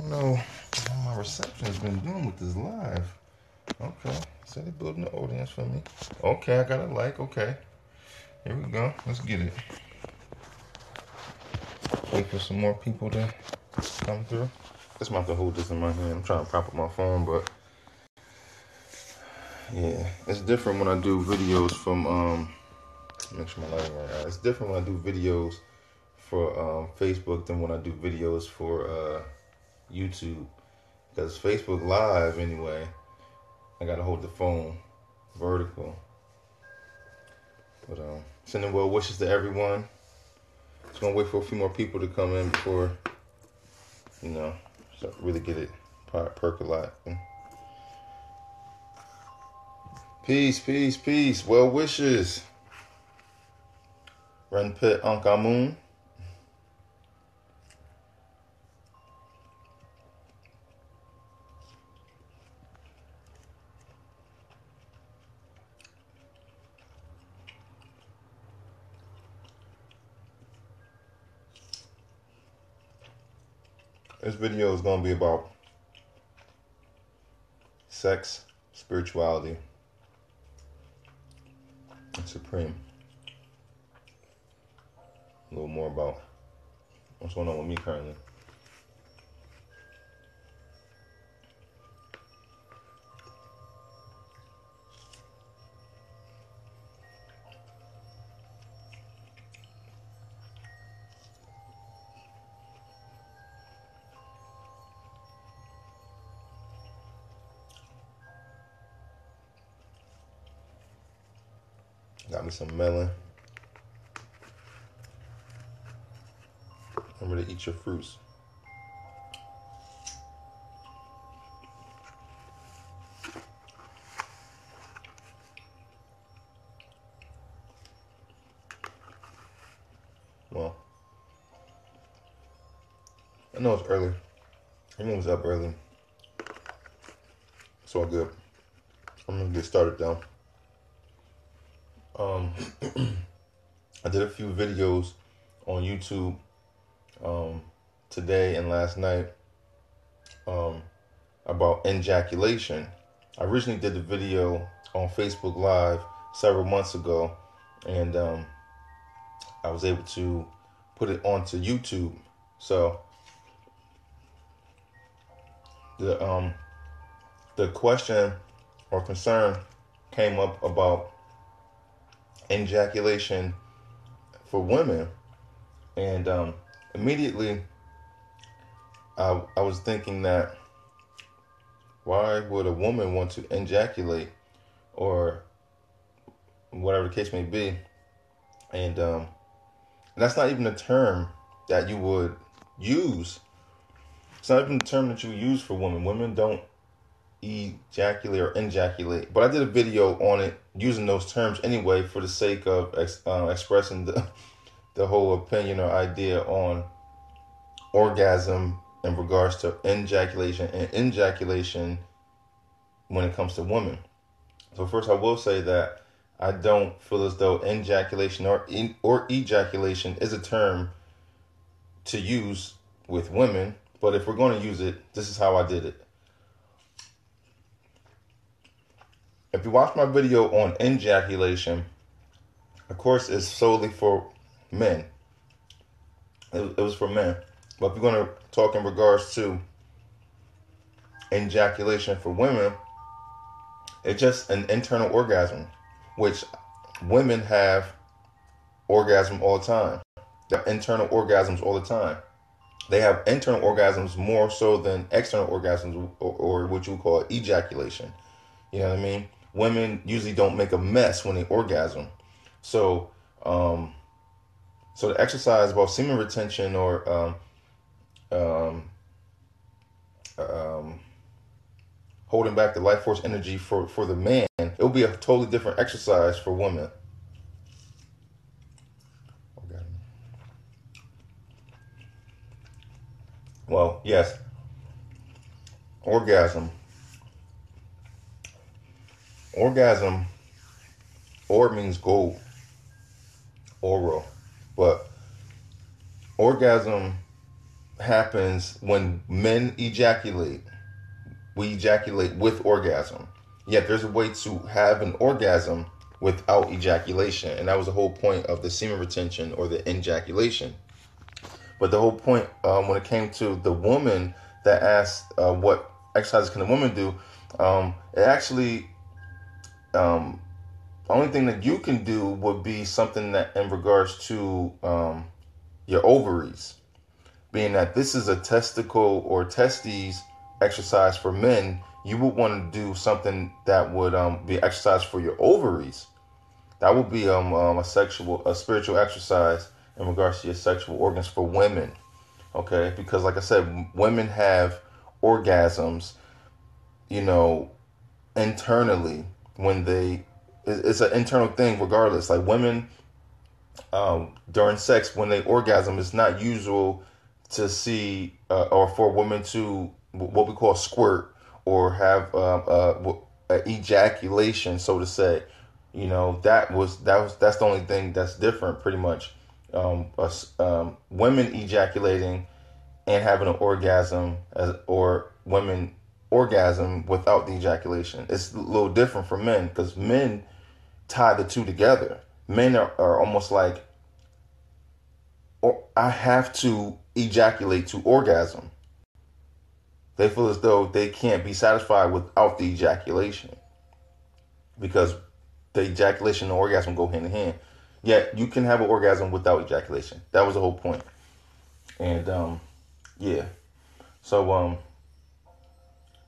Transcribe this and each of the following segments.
know what my reception's been doing with this live. Okay, so they're building the audience for me. Okay, I got a like. Okay, here we go. Let's get it. Wait for some more people to come through. Just might have to hold this in my hand. I'm trying to prop up my phone, but yeah, it's different when I do videos from make sure my lighting right. It's different when I do videos for Facebook than when I do videos for YouTube. Because Facebook Live, anyway, I gotta hold the phone vertical. But sending well wishes to everyone. Just gonna wait for a few more people to come in before, really get it percolating. Peace, peace, peace. Well wishes. Renpet Ankamun. This video is going to be about sex, spirituality, and Supreem. A little more about what's going on with me currently. Got me some melon. Remember to eat your fruits. Well, I know it's early. Everyone was up early. It's all good. I'm gonna get started though. I did a few videos on YouTube today and last night about ejaculation. I originally did the video on Facebook Live several months ago, and I was able to put it onto YouTube. So the question or concern came up about ejaculation for women, and immediately I was thinking that why would a woman want to ejaculate, or whatever the case may be, and that's not even a term that you would use. It's not even a term that you use for women. Women don't ejaculate or ejaculate. But I did a video on it using those terms anyway for the sake of expressing the whole opinion or idea on orgasm in regards to ejaculation and ejaculation when it comes to women. So first I will say that I don't feel as though ejaculation or ejaculation is a term to use with women. But if we're going to use it, this is how I did it. If you watch my video on ejaculation, of course, it's solely for men. It was for men. But if you're going to talk in regards to ejaculation for women, it's just an internal orgasm, which women have orgasm all the time. They have internal orgasms all the time. They have internal orgasms more so than external orgasms, or what you would call ejaculation. You know what I mean? Women usually don't make a mess when they orgasm. So, so the exercise about semen retention or holding back the life force energy for the man, it will be a totally different exercise for women. Okay. Well, yes, orgasm. Orgasm, or means gold, oral, but orgasm happens when men ejaculate. We ejaculate with orgasm. Yet there's a way to have an orgasm without ejaculation. And that was the whole point of the semen retention or the ejaculation. But the whole point, when it came to the woman that asked what exercises can a woman do, it actually, only thing that you can do would be something that in regards to your ovaries, being that this is a testicle or testes exercise for men. You would want to do something that would be exercise for your ovaries. That would be a spiritual exercise in regards to your sexual organs for women. Okay, because like I said, women have orgasms, internally when it's an internal thing regardless. Like women, during sex, when they orgasm, it's not usual to see or for women to what we call squirt or have ejaculation, so to say. That's the only thing that's different, pretty much. Women ejaculating and having an orgasm, or women orgasm without the ejaculation. It's a little different for men because men tie the two together. Men are almost like, I have to ejaculate to orgasm. They feel as though they can't be satisfied without the ejaculation because the ejaculation and orgasm go hand in hand. Yet you can have an orgasm without ejaculation. That was the whole point. And yeah. So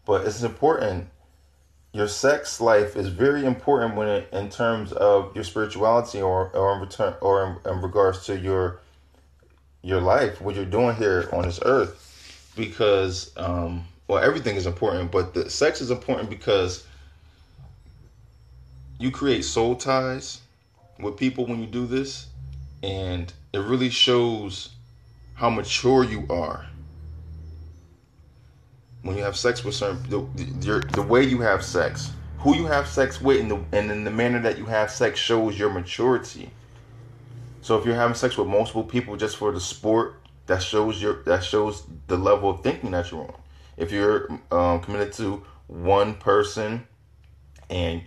but it's important. Your sex life is very important in terms of your spirituality or in regards to your life, what you're doing here on this earth. Because everything is important, but the sex is important because you create soul ties with people when you do this, and it really shows how mature you are when you have sex with the way you have sex, who you have sex with, and in the manner that you have sex shows your maturity. So if you're having sex with multiple people just for the sport, that shows the level of thinking that you're on. If you're committed to one person, and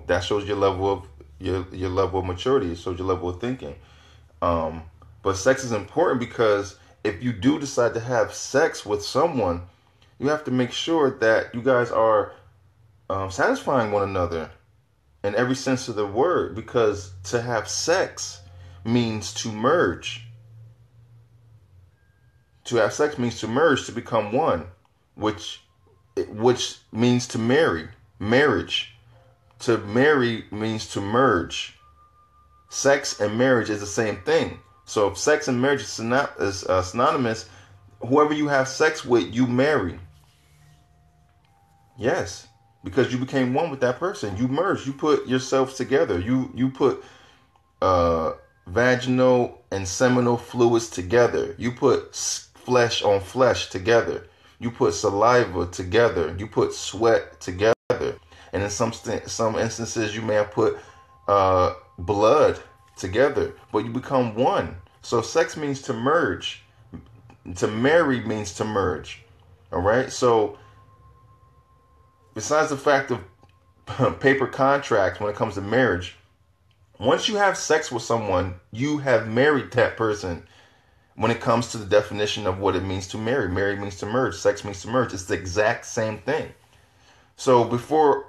that shows your level of your level of maturity. It shows your level of thinking. But sex is important because if you do decide to have sex with someone, you have to make sure that you guys are satisfying one another in every sense of the word. Because to have sex means to merge. To have sex means to merge, to become one, which means to marry. Marriage. To marry means to merge. Sex and marriage is the same thing. So if sex and marriage is synonymous, whoever you have sex with, you marry. Yes, because you became one with that person. You merged. You put yourselves together. You put vaginal and seminal fluids together. You put flesh on flesh together. You put saliva together. You put sweat together. And in some instances, you may have put blood together, but you become one. So sex means to merge. To marry means to merge. All right. So besides the fact of paper contracts when it comes to marriage, once you have sex with someone, you have married that person. When it comes to the definition of what it means to marry, marry means to merge, sex means to merge. It's the exact same thing. So before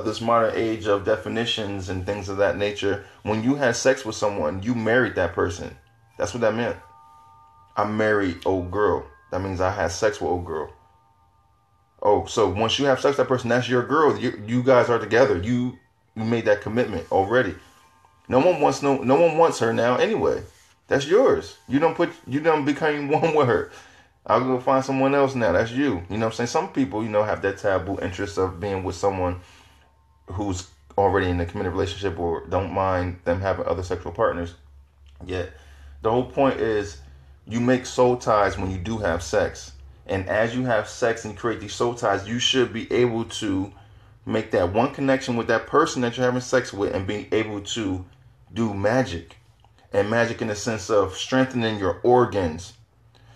this modern age of definitions and things of that nature, when you had sex with someone, you married that person. That's what that meant. I married old girl. That means I had sex with old girl. Oh, so once you have sex with that person, that's your girl. You guys are together. You made that commitment already. No one wants her now anyway. That's yours. You don't become one with her. I'll go find someone else now. That's you. You know what I'm saying? Some people, have that taboo interest of being with someone who's already in a committed relationship or don't mind them having other sexual partners. Yet, the whole point is you make soul ties when you do have sex. And as you have sex and create these soul ties, you should be able to make that one connection with that person that you're having sex with and be able to do magic. And magic in the sense of strengthening your organs.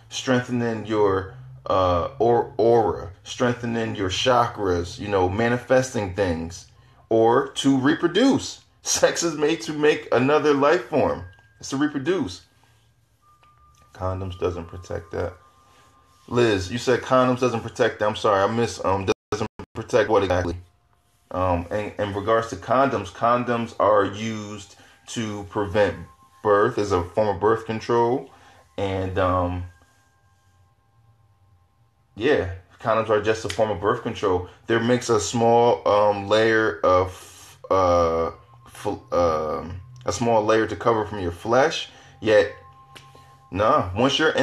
strengthening your aura, strengthening your chakras, manifesting things, or to reproduce. Sex is made to make another life form. It's to reproduce. Condoms doesn't protect that. Liz, you said condoms doesn't protect that. I'm sorry, I missed doesn't protect what exactly? In regards to condoms are used to prevent birth as a form of birth control. And yeah, condoms are just a form of birth control. There makes a small layer of a small layer to cover from your flesh. Yet, nah. Once you're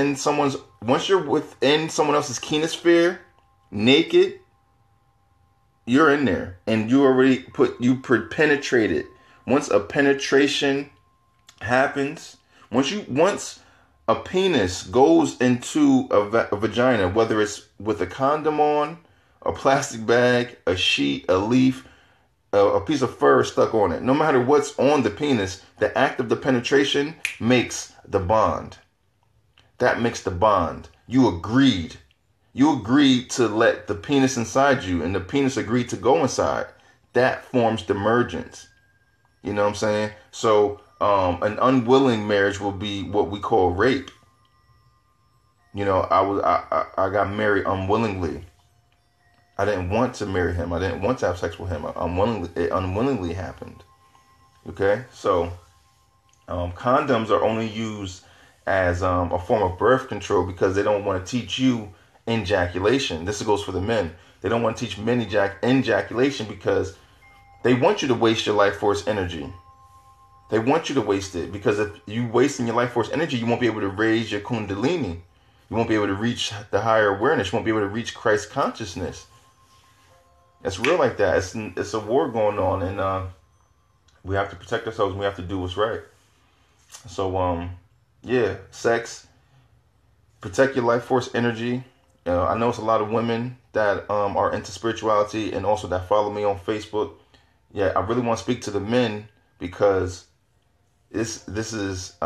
within someone else's kinesphere, naked, you're in there, and you already penetrated. Once a penetration happens, once a penis goes into a vagina, whether it's with a condom on, a plastic bag, a sheet, a leaf, a piece of fur stuck on it, no matter what's on the penis, the act of the penetration makes the bond. That makes the bond. You agreed. You agreed to let the penis inside you, and the penis agreed to go inside. That forms the emergence. You know what I'm saying? So an unwilling marriage will be what we call rape. I got married unwillingly. I didn't want to marry him. I didn't want to have sex with him. It unwillingly happened. Okay? So condoms are only used as a form of birth control because they don't want to teach you ejaculation. This goes for the men. They don't want to teach men ejaculation because they want you to waste your life force energy. They want you to waste it because if you wasting your life force energy, you won't be able to raise your kundalini. You won't be able to reach the higher awareness. You won't be able to reach Christ consciousness. It's real like that. It's a war going on, and we have to protect ourselves. And we have to do what's right. So yeah, sex. Protect your life force energy. I know it's a lot of women that are into spirituality and also that follow me on Facebook. Yeah, I really want to speak to the men because this is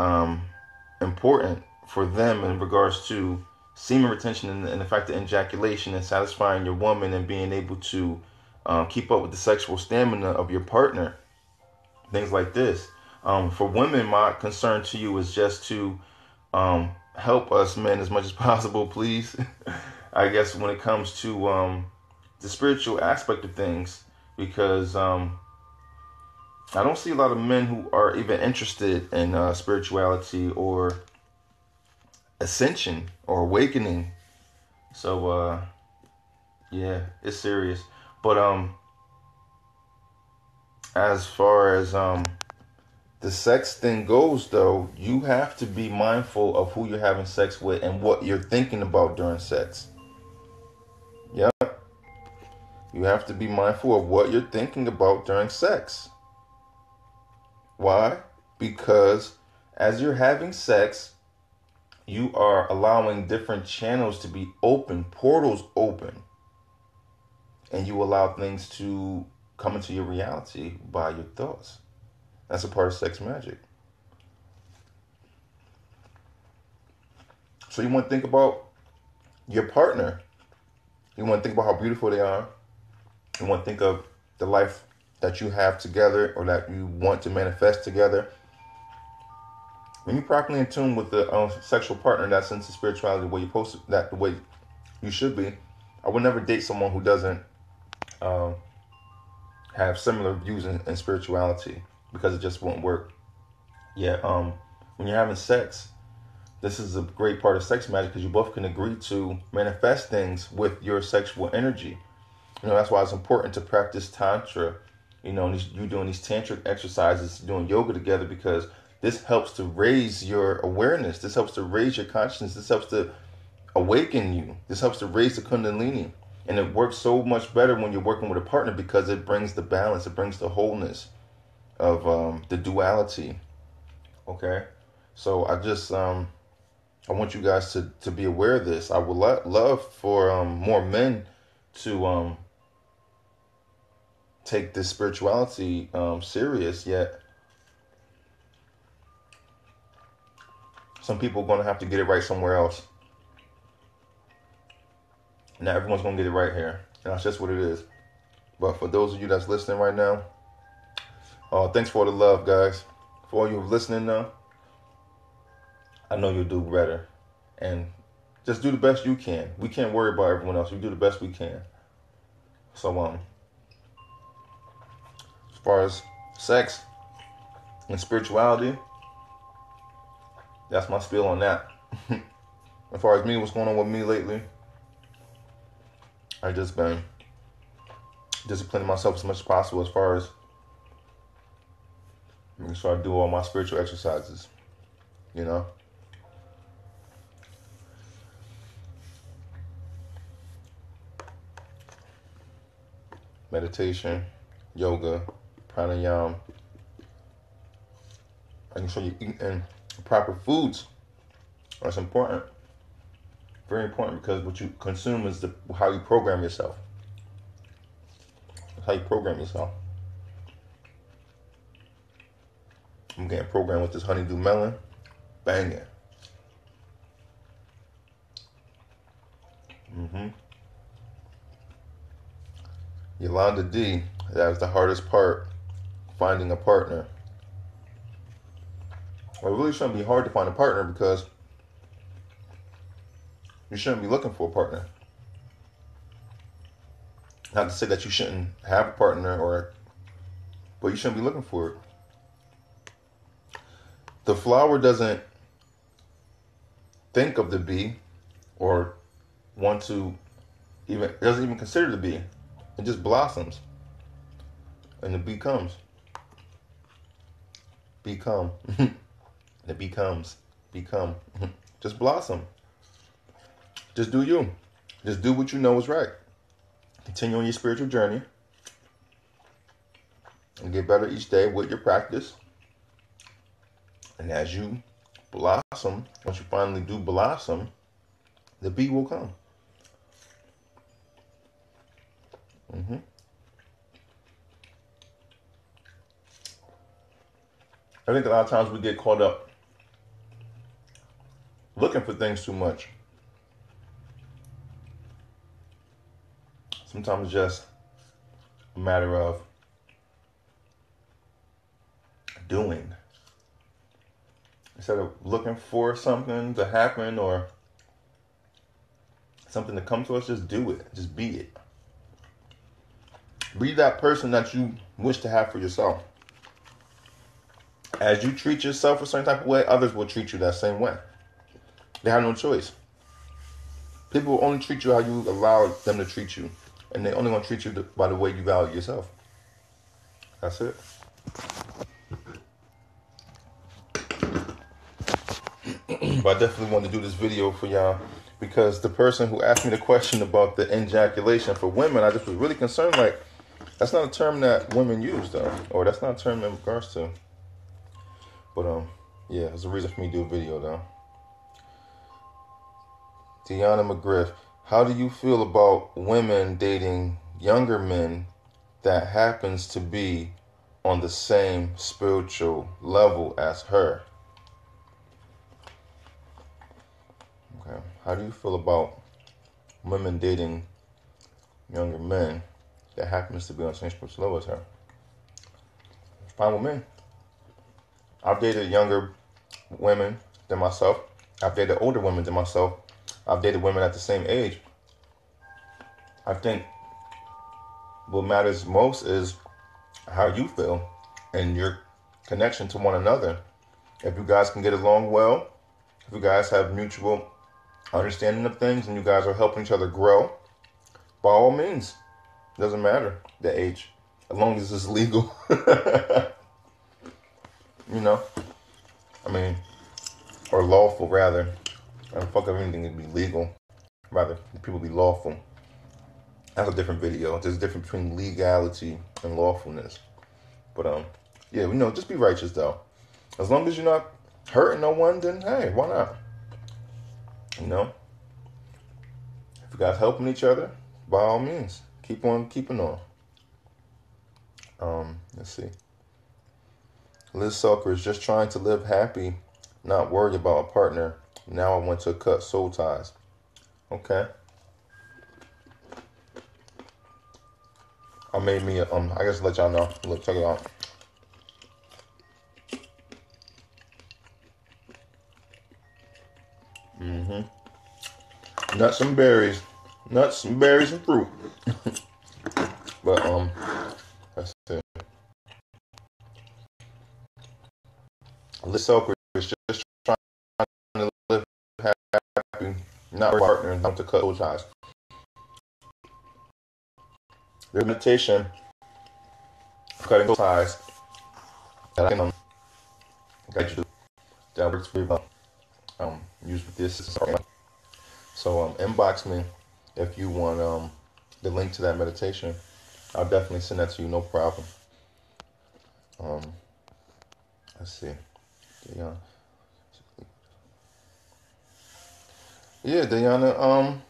important for them in regards to semen retention and the fact of ejaculation and satisfying your woman and being able to keep up with the sexual stamina of your partner. Things like this. For women, my concern to you is just to help us men as much as possible, please. I guess when it comes to the spiritual aspect of things, because I don't see a lot of men who are even interested in spirituality or ascension or awakening. So yeah, it's serious. But as far as the sex thing goes, though, you have to be mindful of who you're having sex with and what you're thinking about during sex. Yep. You have to be mindful of what you're thinking about during sex. Why? Because as you're having sex, you are allowing different channels to be open, portals open. And you allow things to come into your reality by your thoughts. That's a part of sex magic. So you want to think about your partner. You want to think about how beautiful they are. You want to think of the life that you have together or that you want to manifest together. When you're properly in tune with the sexual partner that's into spirituality, the way you're supposed to, the way you should be, I would never date someone who doesn't have similar views in spirituality because it just won't work. Yeah, when you're having sex, this is a great part of sex magic because you both can agree to manifest things with your sexual energy. That's why it's important to practice Tantra. You doing these tantric exercises, doing yoga together, because this helps to raise your awareness. This helps to raise your consciousness. This helps to awaken you. This helps to raise the kundalini. And it works so much better when you're working with a partner because it brings the balance. It brings the wholeness of the duality. Okay? So I just, I want you guys to be aware of this. I would love for more men to take this spirituality serious, yet some people are going to have to get it right somewhere else. Not everyone's going to get it right here. And that's just what it is. But for those of you that's listening right now, thanks for the love, guys. For all you listening now, I know you'll do better. And just do the best you can. We can't worry about everyone else. We do the best we can. So, as far as sex and spirituality, that's my spiel on that. As far as me, what's going on with me lately, I just been disciplining myself as much as possible as far as making sure I do all my spiritual exercises, you know. Meditation, yoga, pranayama. Making sure you're eating proper foods. That's important. Very important, because what you consume is how you program yourself. That's how you program yourself. I'm getting programmed with this honeydew melon. Banging. Yolanda D, that was the hardest part, finding a partner. Well, it really shouldn't be hard to find a partner, because you shouldn't be looking for a partner. Not to say that you shouldn't have a partner, but you shouldn't be looking for it. The flower doesn't think of the bee or want to doesn't even consider the bee. It just blossoms. And the bee comes. Become. The bee comes. Become. Just blossom. Just do you. Just do what you know is right. Continue on your spiritual journey. And get better each day with your practice. And as you blossom, once you finally do blossom, the bee will come. I think a lot of times we get caught up looking for things too much. Sometimes it's just a matter of doing. Instead of looking for something to happen or something to come to us, just do it. Just be it. Be that person that you wish to have for yourself. As you treat yourself a certain type of way, others will treat you that same way. They have no choice. People will only treat you how you allow them to treat you. And they only going to treat you by the way you value yourself. That's it. But I definitely want to do this video for y'all, because the person who asked me the question about the ejaculation for women, I just was really concerned, like, that's not a term that women use, though. Or that's not a term in regards to. But, yeah, there's a reason for me to do a video, though. Deanna McGriff, how do you feel about women dating younger men that happens to be on the same spiritual level as her? Okay. How do you feel about women dating younger men that happens to be on the same spiritual level as her? It's fine with me. I've dated younger women than myself. I've dated older women than myself. I've dated women at the same age. I think what matters most is how you feel and your connection to one another. If you guys can get along well, if you guys have mutual understanding of things and you guys are helping each other grow, by all means, doesn't matter the age, as long as it's legal. You know, I mean, or lawful rather. And fuck everything to be legal. Rather, people be lawful. That's a different video. There's a difference between legality and lawfulness. But yeah, just be righteous though. As long as you're not hurting no one, then hey, why not? You know, if you guys helping each other, by all means, keep on keeping on. Let's see. Liz Sulker is just trying to live happy, not worry about a partner. Now I want to cut soul ties. Okay. I made me I guess let y'all know. Look, check it out. Nuts and berries. Nuts and berries and fruit. But let's see. This Soaker is just trying to live happy, not partner, not to cut those ties. Their meditation, cutting those ties, that I can guide you to. That works pretty well. Use with this. So inbox me if you want the link to that meditation. I'll definitely send that to you, no problem. Let's see. Yeah, Diana.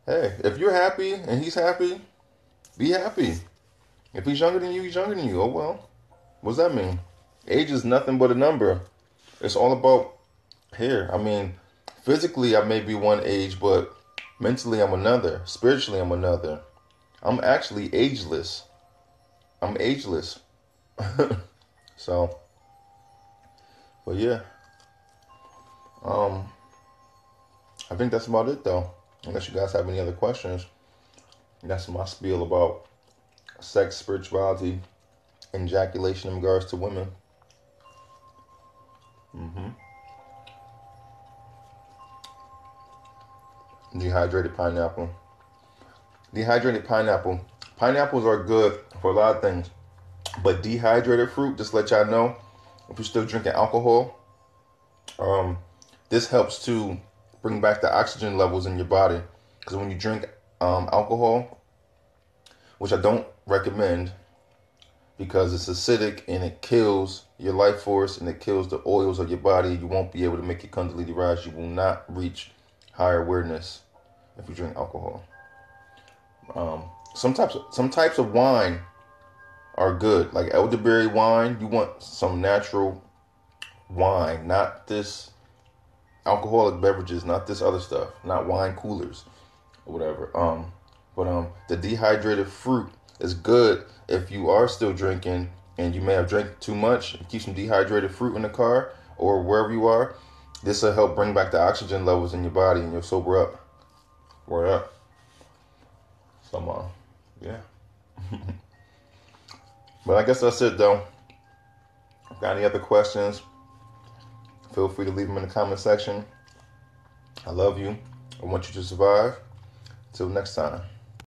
Hey, if you're happy and he's happy, be happy. If he's younger than you, he's younger than you. Oh well. What does that mean? Age is nothing but a number. It's all about here. I mean, physically I may be one age, but mentally I'm another. Spiritually I'm another. I'm actually ageless. I'm ageless. So, but yeah. I think that's about it though. Unless you guys have any other questions. That's my spiel about sex, spirituality, ejaculation in regards to women. Dehydrated pineapple. Dehydrated pineapple. Pineapples are good for a lot of things. But dehydrated fruit, just let y'all know, if you're still drinking alcohol, this helps to bring back the oxygen levels in your body. Because when you drink alcohol, which I don't recommend because it's acidic and it kills your life force and it kills the oils of your body, you won't be able to make your Kundalini rise. You will not reach higher awareness if you drink alcohol. Some types of wine are good, like elderberry wine. You want some natural wine, not this alcoholic beverages, not this other stuff, not wine coolers or whatever. But the dehydrated fruit is good if you are still drinking and you may have drank too much. Keep some dehydrated fruit in the car or wherever you are. This will help bring back the oxygen levels in your body and you'll sober up. Word up. So, yeah. But I guess that's it though. Got any other questions? Feel free to leave them in the comment section. I love you. I want you to survive. Till next time.